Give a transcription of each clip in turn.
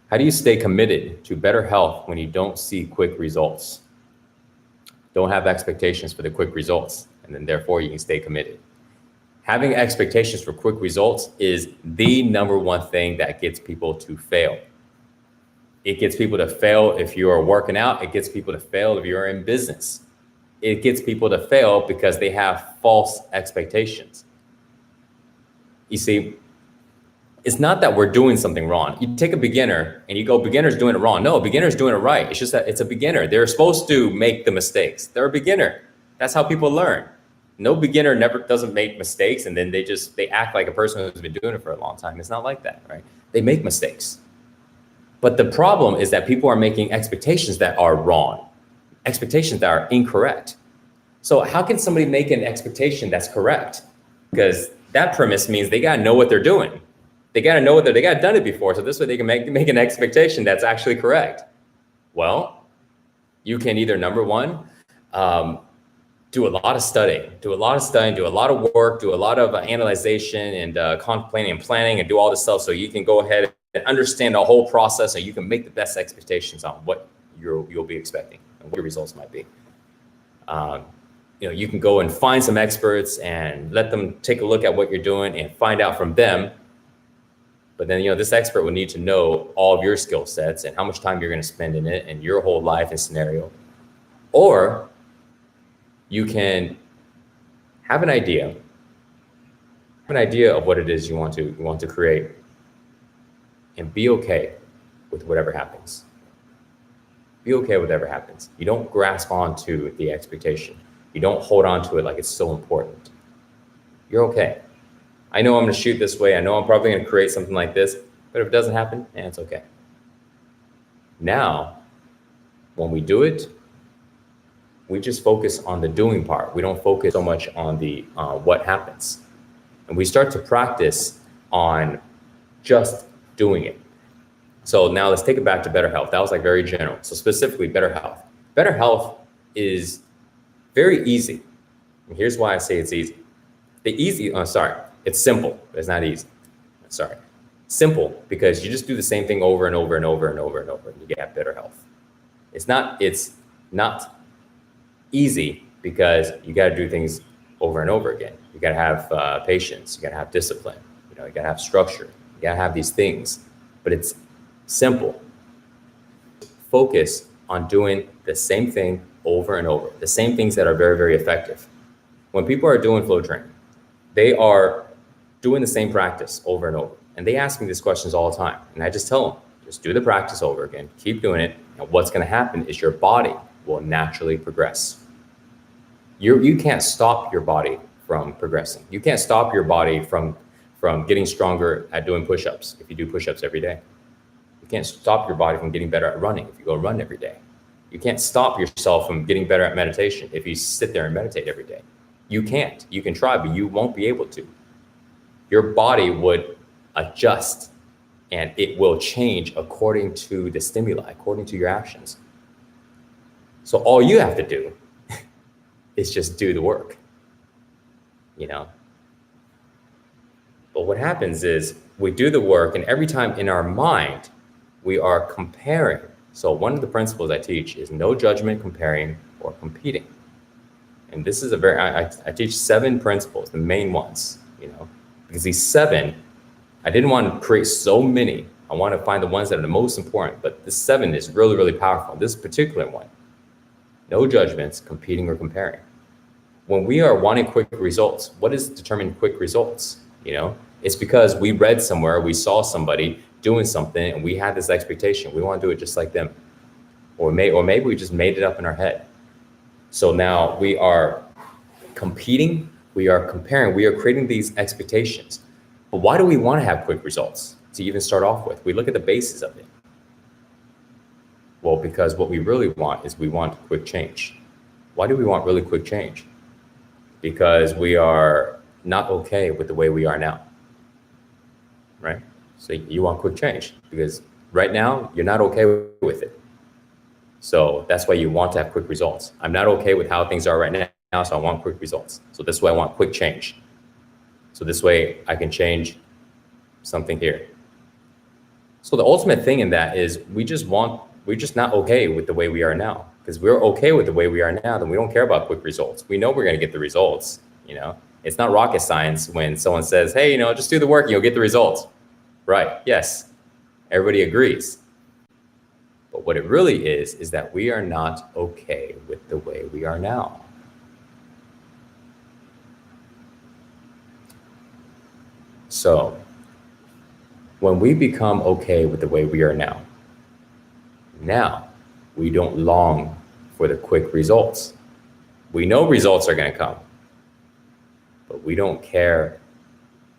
How do you stay committed to better health when you don't see quick results? Don't have expectations for the quick results, and then therefore you can stay committed. Having expectations for quick results is the number one thing that gets people to fail. It gets people to fail if you are working out. It gets people to fail if you're in business. It gets people to fail because they have false expectations. You see, it's not that we're doing something wrong. You take a beginner and you go, beginner's doing it wrong. No, a beginner's doing it right. It's just that it's a beginner. They're supposed to make the mistakes. They're a beginner. That's how people learn. No beginner doesn't make mistakes and then they act like a person who's been doing it for a long time. It's not like that, right? They make mistakes. But the problem is that people are making expectations that are wrong, expectations that are incorrect. So how can somebody make an expectation that's correct? Because that premise means they got to know what they're doing. They got to know they got done it before. So this way they can make an expectation that's actually correct. Well, you can either, number one, do a lot of studying, do a lot of work, do a lot of analyzation and contemplating and planning and do all this stuff so you can go ahead and understand the whole process and you can make the best expectations on what you'll be expecting and what your results might be. You can go and find some experts and let them take a look at what you're doing and find out from them. But then, this expert will need to know all of your skill sets and how much time you're going to spend in it and your whole life and scenario. Or you can have an idea of what it is you want to create and be okay with whatever happens. Be okay with whatever happens. You don't grasp onto the expectation. You don't hold on to it like it's so important. You're okay. I know I'm going to shoot this way. I know I'm probably going to create something like this, but if it doesn't happen, it's okay. Now, when we do it, we just focus on the doing part. We don't focus so much on the what happens. And we start to practice on just doing it. So now let's take it back to better health. That was like very general. So specifically better health. Better health is very easy. And here's why I say it's easy. It's simple, but it's not easy. Simple because you just do the same thing over and over and over and over and over and you get better health. It's not easy because you got to do things over and over again. You got to have patience. You got to have discipline. You got to have structure. You got to have these things, but it's simple. Focus on doing the same thing over and over, the same things that are very, very effective. When people are doing flow training, they are doing the same practice over and over. And they ask me these questions all the time. And I just tell them, just do the practice over again, keep doing it. And what's going to happen is your body will naturally progress. You can't stop your body from progressing. You can't stop your body from getting stronger at doing push-ups if you do push-ups every day. You can't stop your body from getting better at running if you go run every day. You can't stop yourself from getting better at meditation if you sit there and meditate every day. You can't. You can try, but you won't be able to. Your body would adjust and it will change according to the stimuli, according to your actions. So all you have to do is just do the work, But what happens is we do the work and every time in our mind, we are comparing. So one of the principles I teach is no judgment, comparing, or competing. And this is I teach 7 principles, the main ones, because these 7, I didn't want to create so many. I want to find the ones that are the most important, but the 7 is really, really powerful. This particular one, no judgments, competing or comparing. When we are wanting quick results, what is determining quick results? It's because we read somewhere, we saw somebody doing something and we had this expectation. We want to do it just like them. Or maybe we just made it up in our head. So now we are competing, we are comparing, we are creating these expectations. But why do we want to have quick results to even start off with? We look at the basis of it. Well, because what we really want is we want quick change. Why do we want really quick change? Because we are not okay with the way we are now, right? So you want quick change because right now you're not okay with it. So that's why you want to have quick results. I'm not okay with how things are right now, so I want quick results. So this way I want quick change. So this way I can change something here. So the ultimate thing in that is we're just not okay with the way we are now. Because we're okay with the way we are now, then we don't care about quick results. We know we're going to get the results, you know. It's not rocket science when someone says, hey, you know, just do the work and you'll get the results. Right, yes, everybody agrees. But what it really is that we are not okay with the way we are now. So when we become okay with the way we are now we don't long for the quick results. We know results are going to come, but we don't care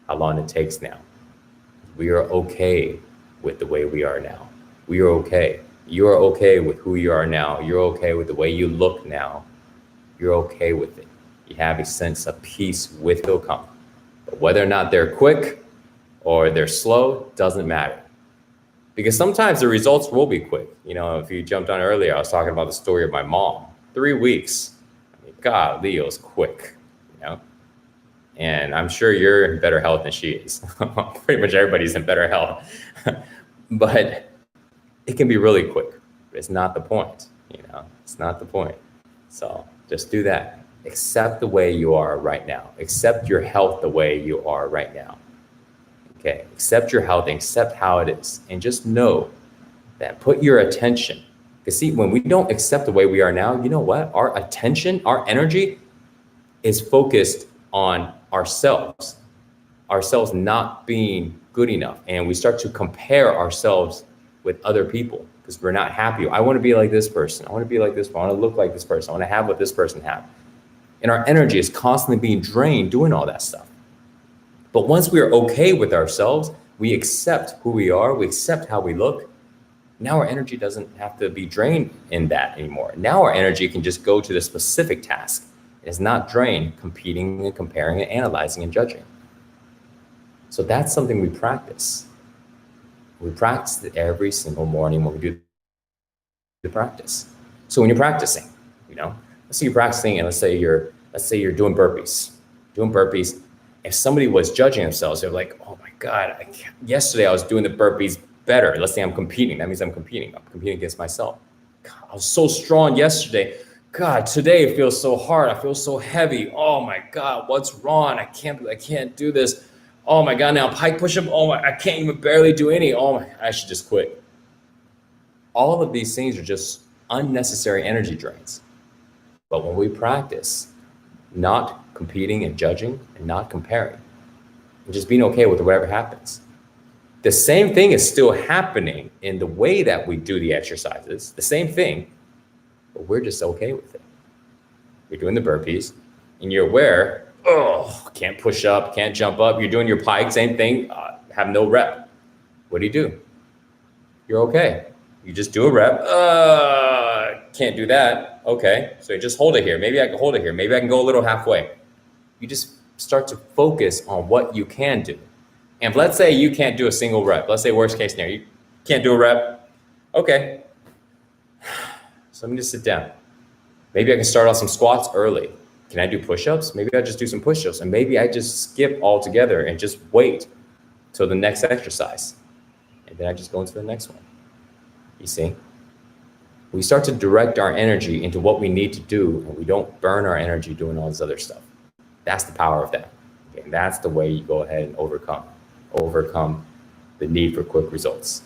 how long it takes now. We are okay with the way we are now. We are okay. You are okay with who you are now. You're okay with the way you look now. You're okay with it. You have a sense of peace with it will come. But whether or not they're quick or they're slow doesn't matter. Because sometimes the results will be quick. You know, if you jumped on earlier, I was talking about the story of my mom. 3 weeks. I mean, God, Leo's quick, you know? And I'm sure you're in better health than she is. Pretty much everybody's in better health. But it can be really quick. It's not the point, you know? It's not the point. So just do that. Accept the way you are right now. Accept your health the way you are right now. Okay, accept your health and accept how it is. And just know that put your attention. Because see, when we don't accept the way we are now, you know what? Our attention, our energy is focused on ourselves not being good enough. And we start to compare ourselves with other people because we're not happy. I want to be like this person. I want to be like this one. I want to look like this person. I want to have what this person has. And our energy is constantly being drained doing all that stuff. But once we are okay with ourselves, we accept who we are, we accept how we look. Now our energy doesn't have to be drained in that anymore. Now our energy can just go to the specific task. It's not drained competing and comparing and analyzing and judging. So that's something we practice. We practice it every single morning when we do the practice. So when you're practicing, you know, let's say you're practicing and let's say you're doing burpees. If somebody was judging themselves, they're like, oh my God, yesterday I was doing the burpees better. Let's say I'm competing. That means I'm competing against myself. God, I was so strong yesterday. God, today it feels so hard. I feel so heavy. Oh my God, what's wrong? I can't do this. Oh my God, now pike push-up. I can't even barely do any. I should just quit. All of these things are just unnecessary energy drains. But when we practice not competing and judging and not comparing and just being okay with whatever happens, the same thing is still happening in the way that we do the exercises, the same thing, but we're just okay with it. You're doing the burpees and you're aware, can't push up, can't jump up. You're doing your pike, same thing, have no rep. What do? You're okay. You just do a rep. Can't do that. Okay, so you just hold it here. Maybe I can hold it here. Maybe I can go a little halfway. You just start to focus on what you can do. And let's say you can't do a single rep. Let's say worst case scenario, you can't do a rep. Okay, so let me just sit down. Maybe I can start off some squats early. Can I do push-ups? Maybe I just do some push-ups. And maybe I just skip altogether and just wait till the next exercise. And then I just go into the next one. You see? We start to direct our energy into what we need to do, and we don't burn our energy doing all this other stuff. That's the power of that. Okay? And that's the way you go ahead and overcome the need for quick results.